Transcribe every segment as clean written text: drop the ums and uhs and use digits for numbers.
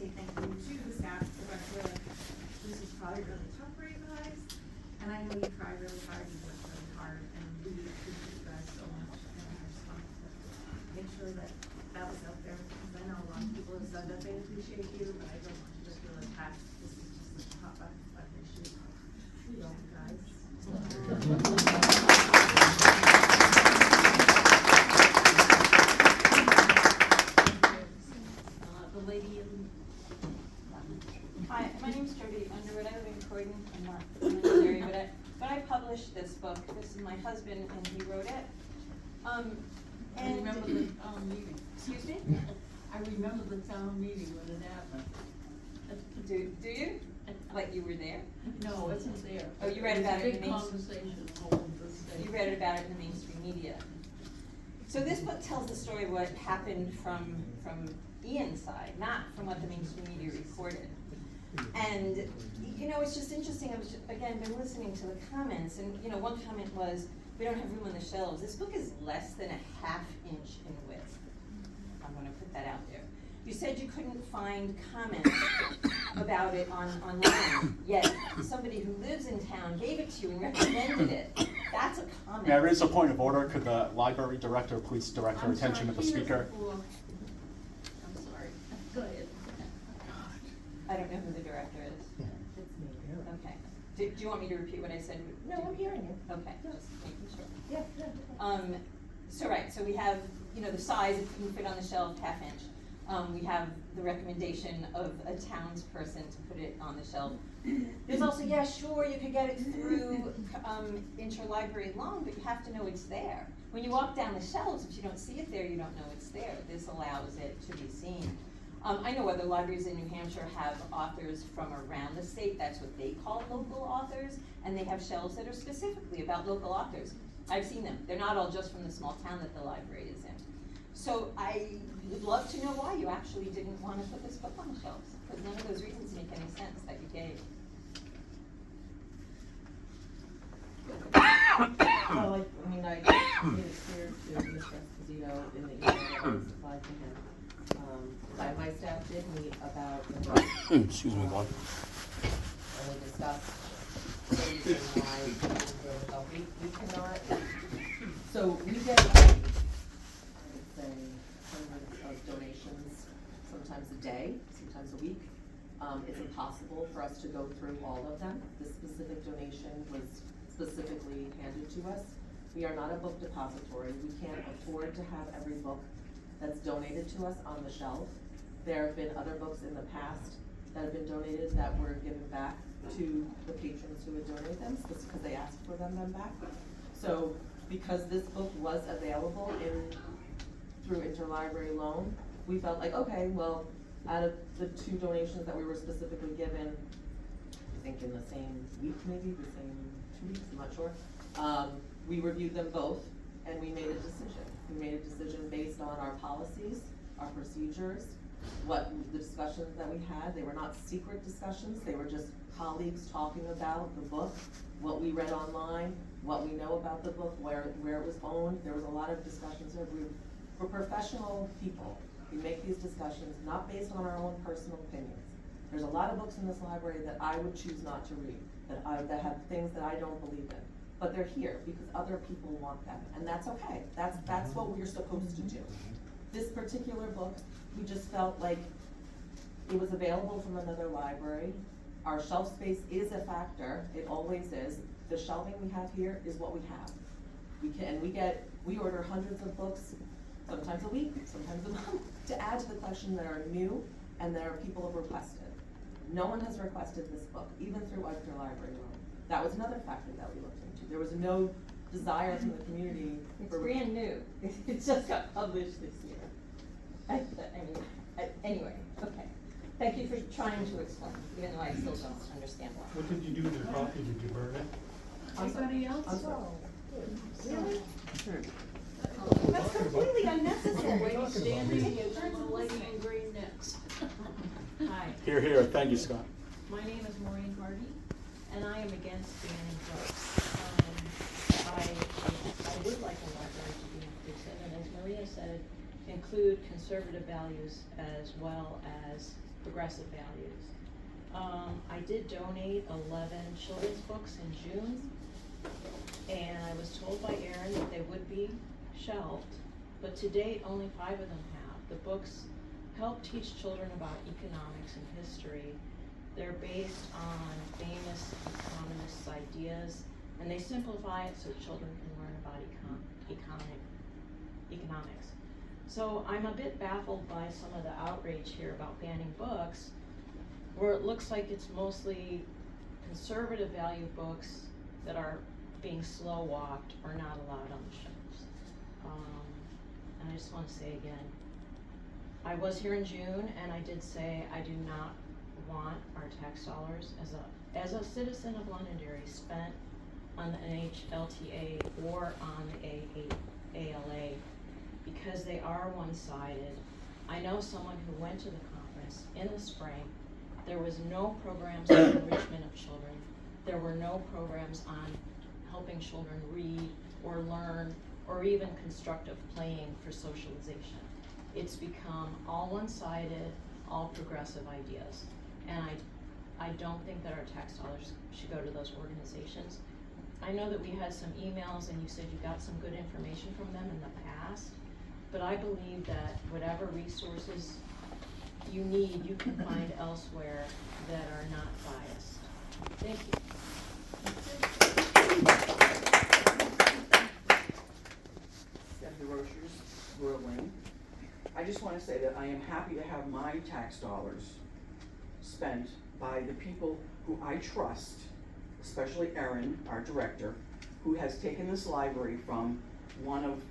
say thank you to the staff, director. This is probably really tough for you guys, and I know you tried really hard, you worked really hard, and we appreciate you guys so much, and I just wanted to make sure that that was out there, because I know a lot of people have said that they appreciate you, but I don't want you to feel attacked. This is just a hot button, I appreciate you guys. The lady in... Hi, my name's Jody Underwood. I live in Croydon. I'm not from Londonderry, but I published this book. This is my husband, and he wrote it. I remember the town meeting. Excuse me? I remember the town meeting when it happened. Do you? Like you were there? No, it wasn't there. Oh, you read about it in the Big conversation all over the state. You read about it in the mainstream media. So this book tells the story of what happened from Ian's side, not from what the mainstream media reported. And, you know, it's just interesting. I was just, again, been listening to the comments, and, you know, one comment was, we don't have room on the shelves. This book is less than a half inch in width. I'm going to put that out there. You said you couldn't find comments about it online, yet somebody who lives in town gave it to you and recommended it. That's a comment. May I raise a point of order? Could the library director please direct her attention to the speaker? I'm sorry. Go ahead. I don't know who the director is. It's me. Okay. Do you want me to repeat what I said? No, I'm hearing you. Okay, just making sure. Yeah. So right, so we have, you know, the size, if you can fit on the shelf, half inch. We have the recommendation of a townsperson to put it on the shelf. There's also, yeah, sure, you could get it through interlibrary loan, but you have to know it's there. When you walk down the shelves, if you don't see it there, you don't know it's there. This allows it to be seen. I know other libraries in New Hampshire have authors from around the state. That's what they call local authors, and they have shelves that are specifically about local authors. I've seen them. They're not all just from the small town that the library is in. So I would love to know why you actually didn't want to put this book on the shelves, because none of those reasons make any sense that you gave. Well, I mean, I made it clear to Mr. Esposito in the email that I supplied to him. My staff did meet about the book. Excuse me, one. And we discussed the reason why we cannot, so we get, I would say, hundreds of donations, sometimes a day, sometimes a week. It's impossible for us to go through all of them. This specific donation was specifically handed to us. We are not a book depository. We can't afford to have every book that's donated to us on the shelf. There have been other books in the past that have been donated that were given back to the patrons who had donated them, just because they asked for them back. So because this book was available through interlibrary loan, we felt like, okay, well, out of the 2 donations that we were specifically given, I think in the same week, maybe the same 2 weeks, I'm not sure. We reviewed them both, and we made a decision. We made a decision based on our policies, our procedures, what the discussions that we had. They were not secret discussions. They were just colleagues talking about the book, what we read online, what we know about the book, where it was owned. There was a lot of discussions there. We're professional people. We make these discussions not based on our own personal opinions. There's a lot of books in this library that I would choose not to read, that have things that I don't believe in. But they're here because other people want them, and that's okay. That's what we're supposed to do. This particular book, we just felt like it was available from another library. Our shelf space is a factor, it always is. The shelving we have here is what we have. We order hundreds of books, sometimes a week, sometimes a month, to add to the collection that are new and that are people have requested. No one has requested this book, even through interlibrary loan. That was another factor that we looked into. There was no desire from the community. It's brand new. It just got published this year. Anyway, okay. Thank you for trying to explain, even though I still don't understand why. What did you do with your copy? Did you burn it? Anybody else? Really? Sure. That's completely unnecessary. Lady standing is the lady in green next. Hi, Here, here. Thank you, Scott. my name is Maureen Hardy, and I am against banning books. I would like a library to be inclusive, and as Maria said, include conservative values as well as progressive values. I did donate 11 children's books in June, and I was told by Erin that they would be shelved, but to date, only 5 of them have. The books help teach children about economics and history. They're based on famous economists' ideas, and they simplify it so children can learn about economics. So I'm a bit baffled by some of the outrage here about banning books, where it looks like it's mostly conservative value books that are being slow walked or not allowed on the shelves. And I just want to say again, I was here in June and I did say I do not want our tax dollars as a citizen of Londonderry spent on the NHLTA or on the ALA, because they are one-sided. I know someone who went to the conference in the spring. There was no programs on enrichment of children. There were no programs on helping children read or learn or even constructive playing for socialization. It's become all one-sided, all progressive ideas. And I don't think that our tax dollars should go to those organizations. I know that we had some emails and you said you got some good information from them in the past, but I believe that whatever resources you need, you can find elsewhere that are not biased. Thank you. Stephanie Rochers, Royal Lane. I just want to say that I am happy to have my tax dollars spent by the people who I trust, especially Erin, our director, who has taken this library from one of,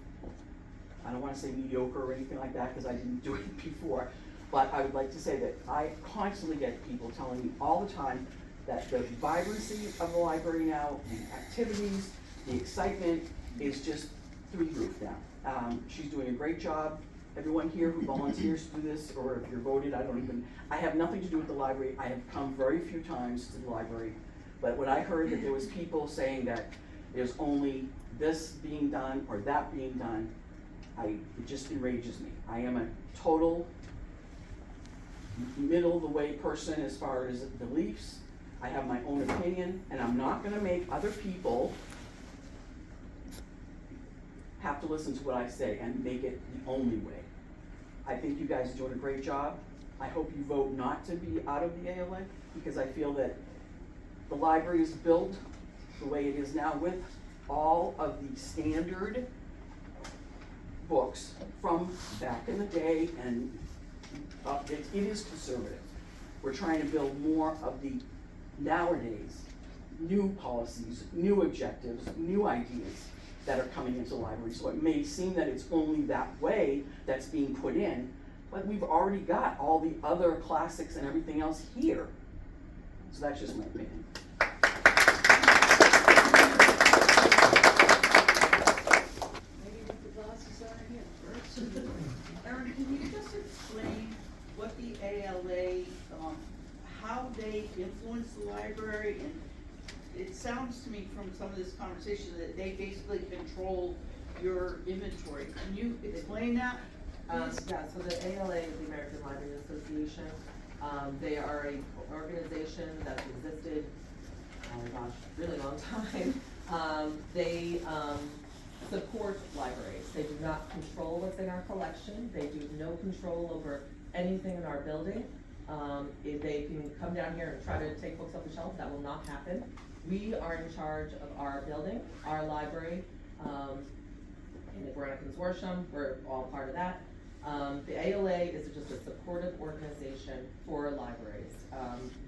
I don't want to say mediocre or anything like that because I didn't do it before, but I would like to say that I constantly get people telling me all the time that the vibrancy of the library now, the activities, the excitement is just through the roof now. She's doing a great job. Everyone here who volunteers to do this, or if you're voted, I have nothing to do with the library. I have come very few times to the library. But when I heard that there was people saying that there's only this being done or that being done, it just enrages me. I am a total middle of the way person as far as beliefs. I have my own opinion, and I'm not gonna make other people have to listen to what I say and make it the only way. I think you guys are doing a great job. I hope you vote not to be out of the ALA, because I feel that the library is built the way it is now with all of the standard books from back in the day, and it is conservative. We're trying to build more of the nowadays, new policies, new objectives, new ideas that are coming into the library. So it may seem that it's only that way that's being put in, but we've already got all the other classics and everything else here. So that's just my opinion. Maybe with the glasses on here first. Erin, can you just explain what the ALA, how they influence the library? And it sounds to me from some of this conversation that they basically control your inventory. Can you explain that? Yeah, so the ALA is the American Library Association. They are an organization that's existed, oh gosh, really long time. They support libraries. They do not control what's in our collection. They do no control over anything in our building. If they can come down here and try to take books off the shelf, that will not happen. We are in charge of our building, our library, and if we're in a consortium, we're all part of that. The ALA is just a supportive organization for libraries.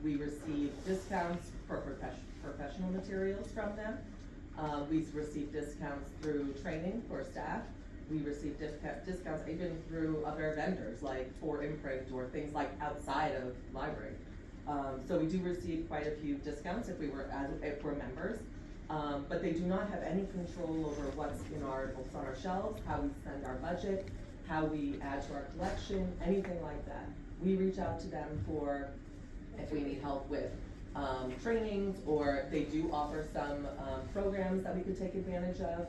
We receive discounts for professional materials from them. We receive discounts through training for staff. We receive discounts even through other vendors, like for imprint or things like outside of library. So we do receive quite a few discounts if we're members, but they do not have any control over what's in our books on our shelves, how we spend our budget, how we add to our collection, anything like that. We reach out to them for if we need help with trainings, or they do offer some programs that we could take advantage of.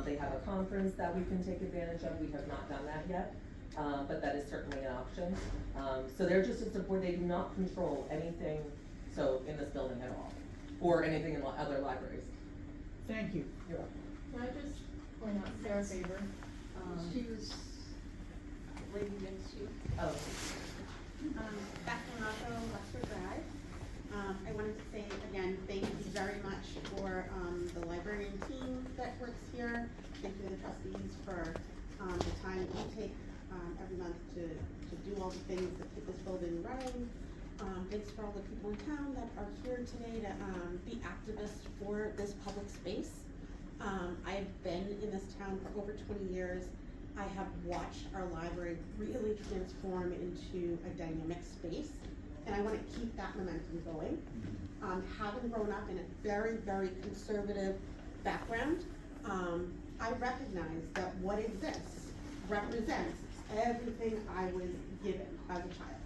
They have a conference that we can take advantage of. We have not done that yet. but that is certainly an option. So they're just a support, they do not control anything, so in this building at all, or anything in other libraries. Thank you. You're welcome. Can I just point out Sarah Faber? She was the lady next to you. Oh, Beth Monaco, Westford Drive. I wanted to say again, thank you very much for the librarian team that works here. Thank you to the trustees for the time that you take every month to do all the things that keep this building running. Thanks for all the people in town that are here today to be activists for this public space. I've been in this town for over 20 years. I have watched our library really transform into a dynamic space, and I want to keep that momentum going. Having grown up in a very, very conservative background, I recognize that what exists represents everything I was given as a child.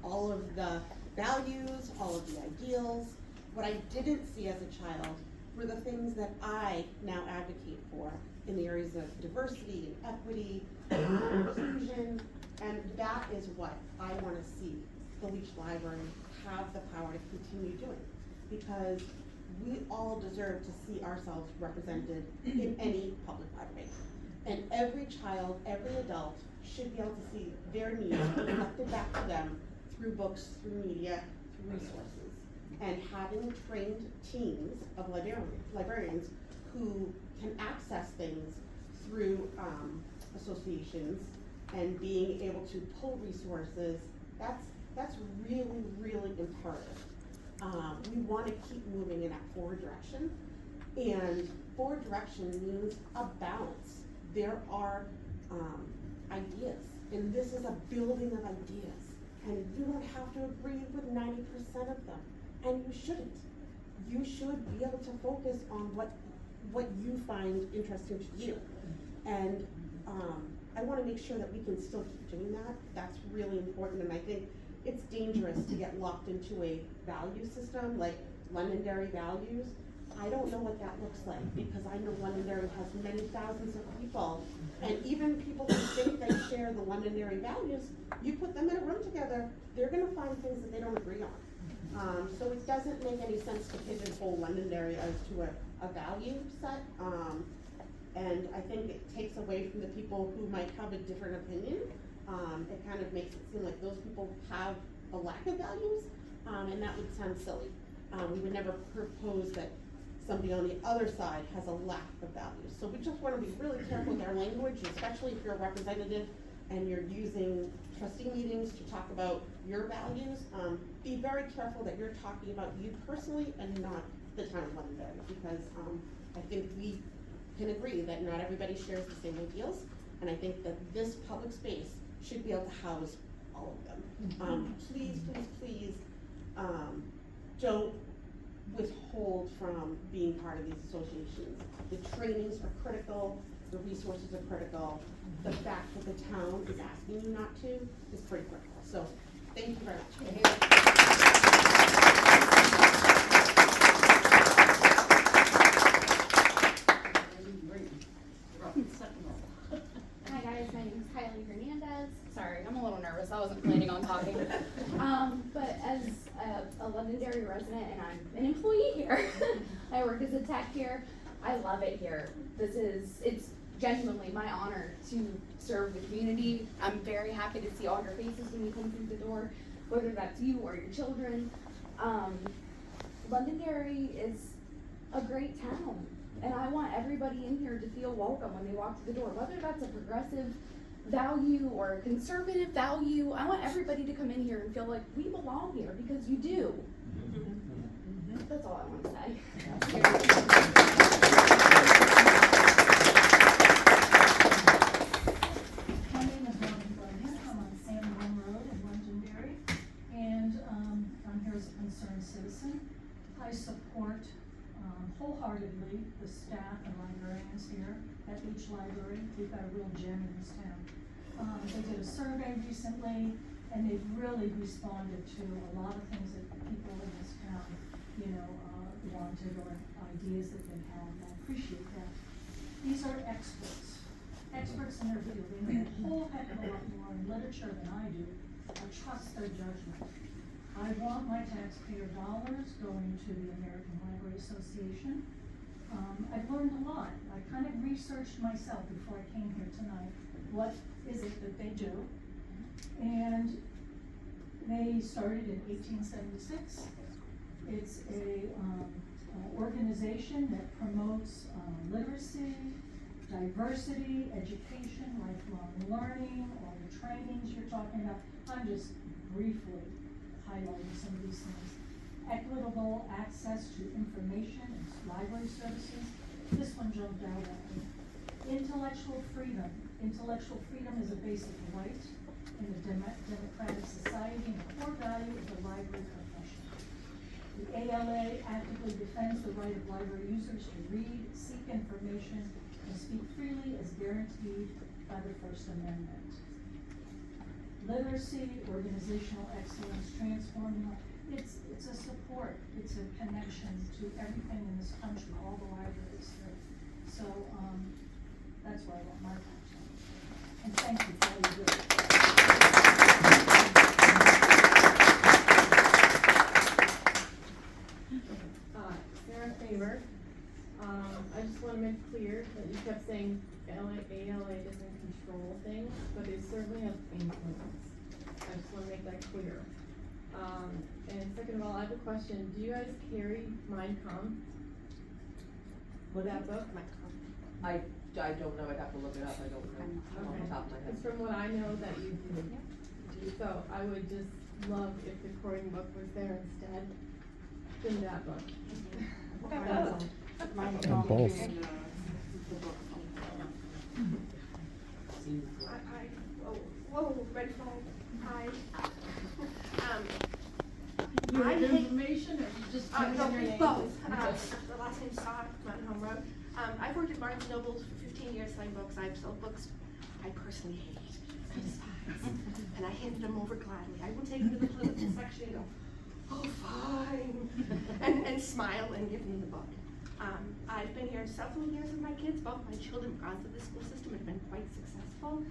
All of the values, all of the ideals. What I didn't see as a child were the things that I now advocate for in the areas of diversity and equity and inclusion, and that is what I want to see the Leach Library have the power to continue doing, because we all deserve to see ourselves represented in any public library. And every child, every adult should be able to see their needs reflected back to them through books, through media, through resources. And having trained teams of librarians who can access things through associations and being able to pull resources, that's really, really imperative. We want to keep moving in that forward direction, and forward direction means a balance. There are ideas, and this is a building of ideas, and you don't have to agree with 90% of them, and you shouldn't. You should be able to focus on what you find interesting to you, and I want to make sure that we can still keep doing that. That's really important, and I think it's dangerous to get locked into a value system like Londonderry values. I don't know what that looks like, because I know Londonderry has many thousands of people, and even people who think they share the Londonderry values, you put them in a room together, they're gonna find things that they don't agree on. So it doesn't make any sense to pigeonhole Londonderry as to a value set, and I think it takes away from the people who might have a different opinion. It kind of makes it seem like those people have a lack of values, and that would sound silly. We would never propose that somebody on the other side has a lack of values. So we just want to be really careful with our language, especially if you're a representative and you're using trustee meetings to talk about your values. Be very careful that you're talking about you personally and not the town of Londonderry, because I think we can agree that not everybody shares the same ideals, and I think that this public space should be able to house all of them. Please, please, please, don't withhold from being part of these associations. The trainings are critical, the resources are critical. The fact that the town is asking you not to is pretty critical. So, thank you very much. Hi guys, my name is Kylie Hernandez. Sorry, I'm a little nervous. I wasn't planning on talking. But as a Londonderry resident, and I'm an employee here, I work as a tech here. I love it here. It's genuinely my honor to serve the community. I'm very happy to see all your faces when you come through the door, whether that's you or your children. Londonderry is a great town, and I want everybody in here to feel welcome when they walk through the door, whether that's a progressive value or a conservative value. I want everybody to come in here and feel like we belong here, because you do. That's all I want to say. My name is Robin Brogan. I'm on Sanborn Road in Londonderry, and I'm here as a concerned citizen. I support wholeheartedly the staff and librarians here at Leach Library. We've got a real gem in this town. They did a survey recently, and they've really responded to a lot of things that people in this town, wanted, or ideas that they had, and I appreciate that. These are experts. experts in their field, they know a whole heck of a lot more in literature than I do. I trust their judgment. I want my taxpayer dollars going to the American Library Association. I've learned a lot. I kind of researched myself before I came here tonight. What is it that they do? And they started in 1876. It's a organization that promotes literacy, diversity, education, lifelong learning, all the trainings you're talking about. I'm just briefly highlighting some of these things. Equitable access to information and library services. This one jumped out at me. Intellectual freedom. Intellectual freedom is a basic right in a democratic society and a core value of the library profession. The ALA actively defends the right of library users to read, seek information, and speak freely as guaranteed by the First Amendment. Literacy, organizational excellence, transforming. It's a support, it's a connection to everything in this country, all the libraries here. So, that's why I want my tax on. And thank you for all you do. Sarah Faber. I just want to make clear that you kept saying ALA doesn't control things, but it certainly has influence. I just want to make that clear. And second of all, I have a question. Do you guys carry Mein Kampf? That book? I don't know, I'd have to look it up, I don't know off the top of my head. It's from what I know that you do. So I would just love if the Croydon book was there instead than that book. Whoa, red flag. Hi. Your I hate- information, or you just no, giving your name? both. The last name's Saw, Mountain Home Road. I've worked at Barnes & Noble for 15 years selling books. I've sold books I personally hate, I despise, and I handed them over gladly. I will take them to the political section and go, oh, fine, and smile and give them the book. I've been here several years with my kids. Both my children have gone through the school system and been quite successful.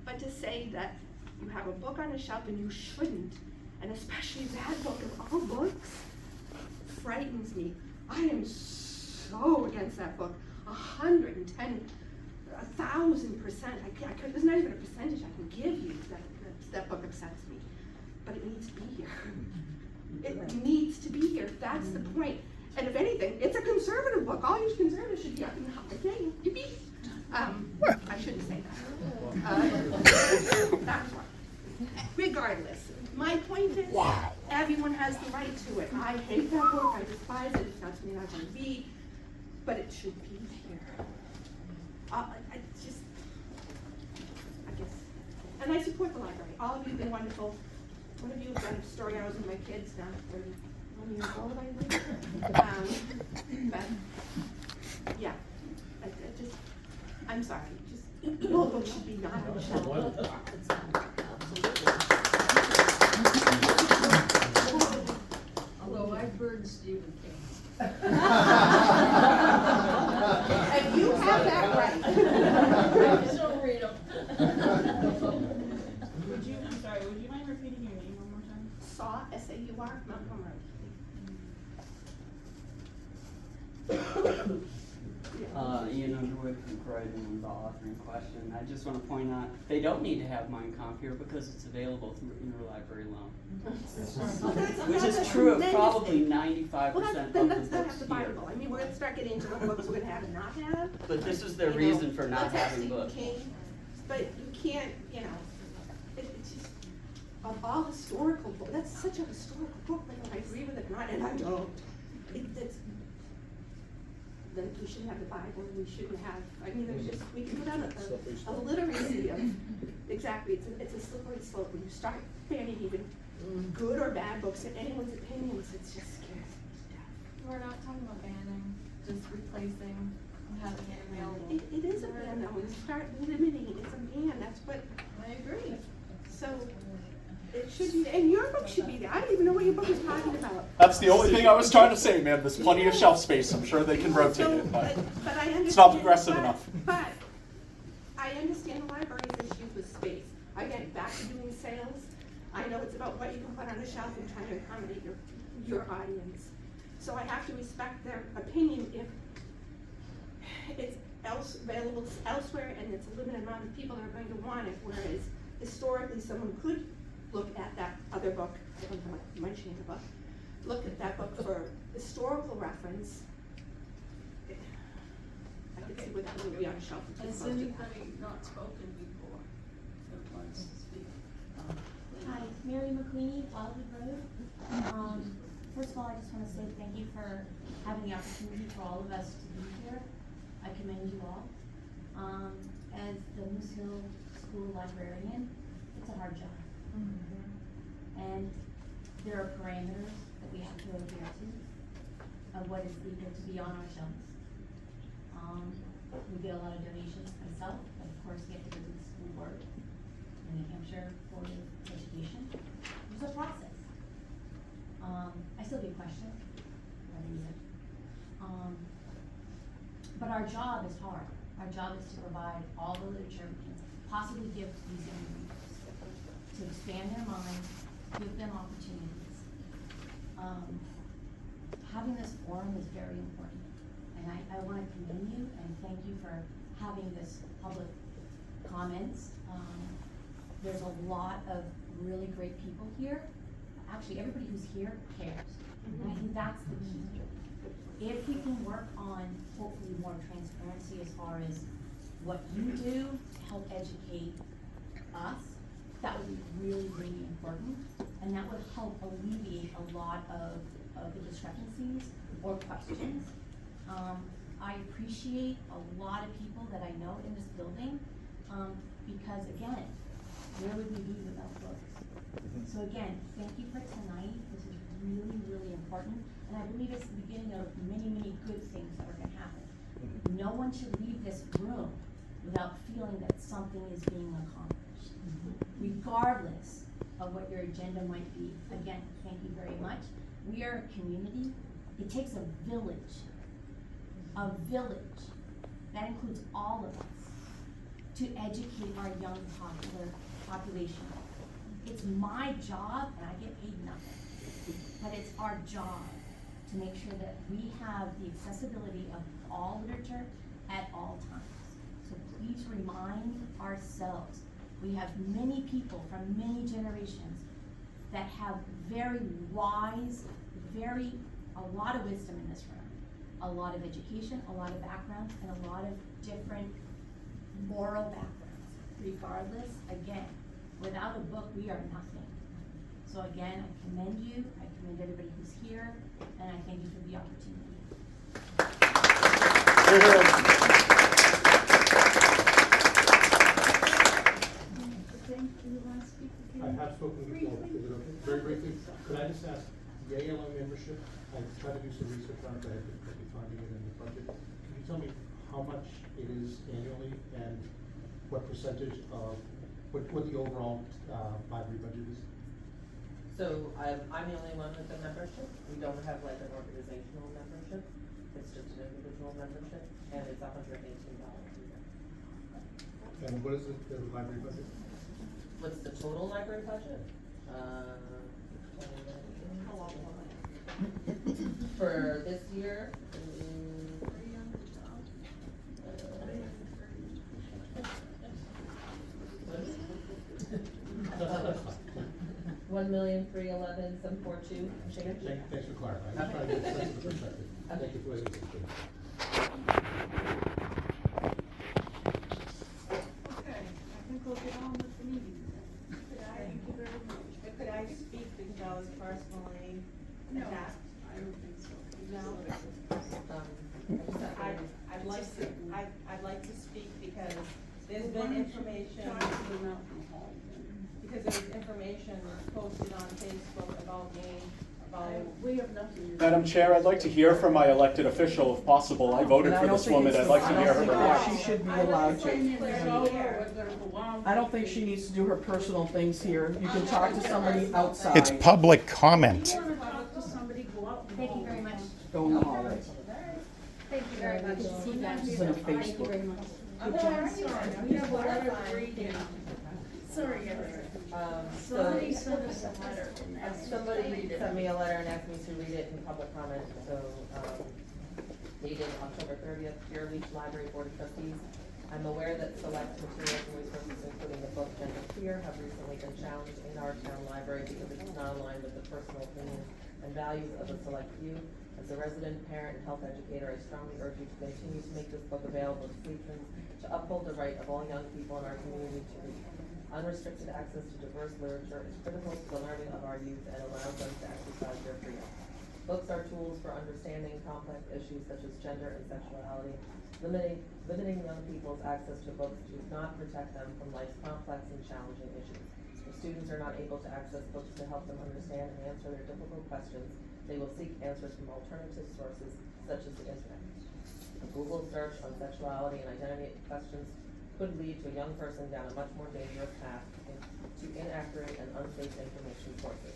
But to say that you have a book on a shelf and you shouldn't, and especially that book of all books, frightens me. I am so against that book. 110, 1,000%. There's not even a percentage I can give you that book upsets me. But it needs to be here. It needs to be here. That's the point. And if anything, it's a conservative book. All you conservatives should be up in the holiday. Yippee! I shouldn't say that. That's why. Regardless, my point is, everyone has the right to it. I hate that book. I despise it. It's not something I want to read. But it should be here. I guess. And I support the library. All of you have been wonderful. One of you have done story hours with my kids now, 31 years old, I think. But, yeah. I'm sorry. All books should be not on the shelf. Although I've burned Stephen King. And you have that right. So read them. Would you mind repeating your name one more time? Saw, S-A-U-R, Mountain Home Road. Ian Underwood from Croydon, the author in question. I just want to point out, they don't need to have Mein Kampf here because it's available through interlibrary loan. Which is true of probably 95% Well, of then the let's not books have the here. Bible. I mean, we're gonna start getting into what books we're gonna have and not have. But this is their You reason know, for not let's have having Stephen books. King, but you can't, it's just, of all historical books, that's such a historical book, whether I agree with it or not, and I don't. Then we shouldn't have the Bible, we shouldn't have, I mean, there's just, we can put on a literacy of, exactly, it's a slippery slope. When you start banning even good or bad books in anyone's opinions, it's just scary. We're not talking about banning, just replacing, having it available. It is a ban though, when you start limiting, it's a ban, that's what. I agree. So, it should be, and your book should be there. I don't even know what your book is talking about. That's the only thing I was trying to say, man. There's plenty of shelf space. I'm sure they can rotate it, but I understand. it's not progressive enough. But I understand back to doing sales. I know it's about what you can put on the shelf and trying to accommodate your audience. So I have to respect their opinion if it's available elsewhere and it's a limited amount of people that are going to want it, whereas historically someone could look at that other book, I don't know what mentioning the book, look at that book for historical reference. I could see where that would be on a shelf. Has anybody not spoken before that wants to speak? Hi, Mary McQueenie, Wildwood Road. First of all, I just want to say thank you for having the opportunity for all of us to be here. I commend you all. As the Moose Hill School librarian, it's a hard job. And there are parameters that we have to adhere to of what is legal to be on our shelves. We get a lot of donations myself, but of course get to go to the school board and New Hampshire Board of Education. There's a process. I still get questions, but our job is hard. Our job is to provide all the literature we can possibly give these young readers, to expand their minds, give them opportunities. Having this forum is very important. And I want to commend you and thank you for having this public comments. There's a lot of really great people here. Actually, everybody who's here cares. And I think that's the key. If we can work on hopefully more transparency as far as what you do to help educate us, that would be really, really important. And that would help alleviate a lot of the discrepancies or questions. I appreciate a lot of people that I know in this building, because again, where would we be without books? So again, thank you for tonight. This is really, really important. And I believe it's the beginning of many, many good things that are gonna happen. No one should leave this room without feeling that something is being accomplished, regardless of what your agenda might be. Again, thank you very much. We are a community. It takes a village, that includes all of us, to educate our young population. It's my job, and I get paid nothing, but it's our job to make sure that we have the accessibility of all literature at all times. So please remind ourselves, we have many people from many generations that have very wise, a lot of wisdom in this room, a lot of education, a lot of backgrounds, and a lot of different moral backgrounds. Regardless, again, without a book, we are nothing. So again, I commend you, I commend everybody who's here, and I thank you for the opportunity. I have spoken before, is it okay? Very briefly, could I just ask, the ALM membership, I tried to do some research on it, but I had difficulty finding it in the budget. Can you tell me how much it is annually and what percentage of, what the overall library budget is? So I'm the only one with a membership. We don't have like an organizational membership. It's just an individual membership, and it's $118 a year. And what is the library budget? What's the total library budget? For this year, $1,311,742. Thanks for clarifying. I'm trying to get a sense of the perspective. Thank you for letting me speak. Okay, I think we'll get on with the meeting then. Thank you very much. Could I speak because I was personally attacked? I don't think so. No. I'd like to speak because there's been information. Because there's information posted on Facebook about me, We have nothing. Madam Chair, I'd like to hear from my elected official if possible. I voted for this woman. I'd like to hear her I don't think remarks. she should be allowed to. I don't think she needs to do her personal things here. You can talk to somebody outside. It's public comment. You wanna talk to somebody, go out. Thank you very much. Go in the hallway. Thank you very much. See you guys. This is on Thank you Facebook. very much. We have a letter to read in. Sorry, guys. Somebody sent us a letter and asked us to Somebody read it. sent me a letter and asked me to read it in public comment, so, dated October 30th, Dear Leech Library Board of Trustees. I'm aware that select materials and resources, including the book Gender Queer, have recently been challenged in our town library because it does not align with the personal opinions and values of a select few. As a resident, parent, and health educator, I strongly urge you to continue to make this book available to patrons to uphold the right of all young people in our community to read. Unrestricted access to diverse literature is critical to the learning of our youth and allows them to exercise their freedom. Books are tools for understanding complex issues such as gender and sexuality. Limiting young people's access to books does not protect them from life's complex and challenging issues. If students are not able to access books to help them understand and answer their difficult questions, they will seek answers from alternative sources such as the internet. A Google search on sexuality and identity questions could lead to a young person down a much more dangerous path to inaccurate and unsafe information sources.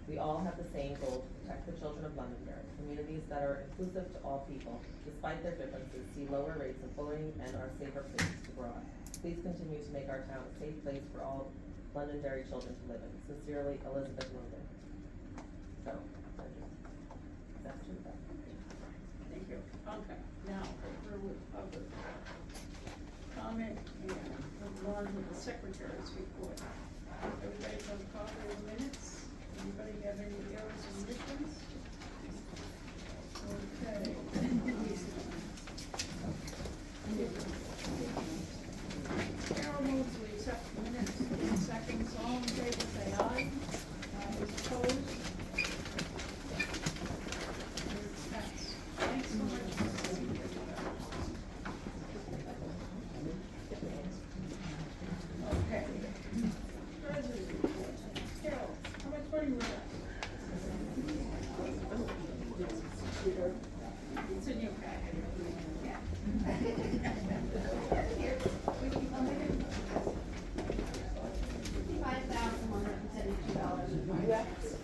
We all have the same goal to protect the children of Londonderry, communities that are inclusive to all people, despite their differences, see lower rates of bullying and are safer places to grow up. Please continue to make our town a safe place for all Londonderry children to live in. Sincerely, Elizabeth Logan. So, that's true. Thank you. Okay, now, we're with public comment and move on to the secretary's report. Everybody's on copy of the minutes? Anybody have any errors or omissions? Okay. Carol moves we accept the minutes in seconds. All in favor, say aye. Those opposed? Thanks so much for sitting here with us. Okay. President report. Carol, how much money we got? It's in your packet. $55,172.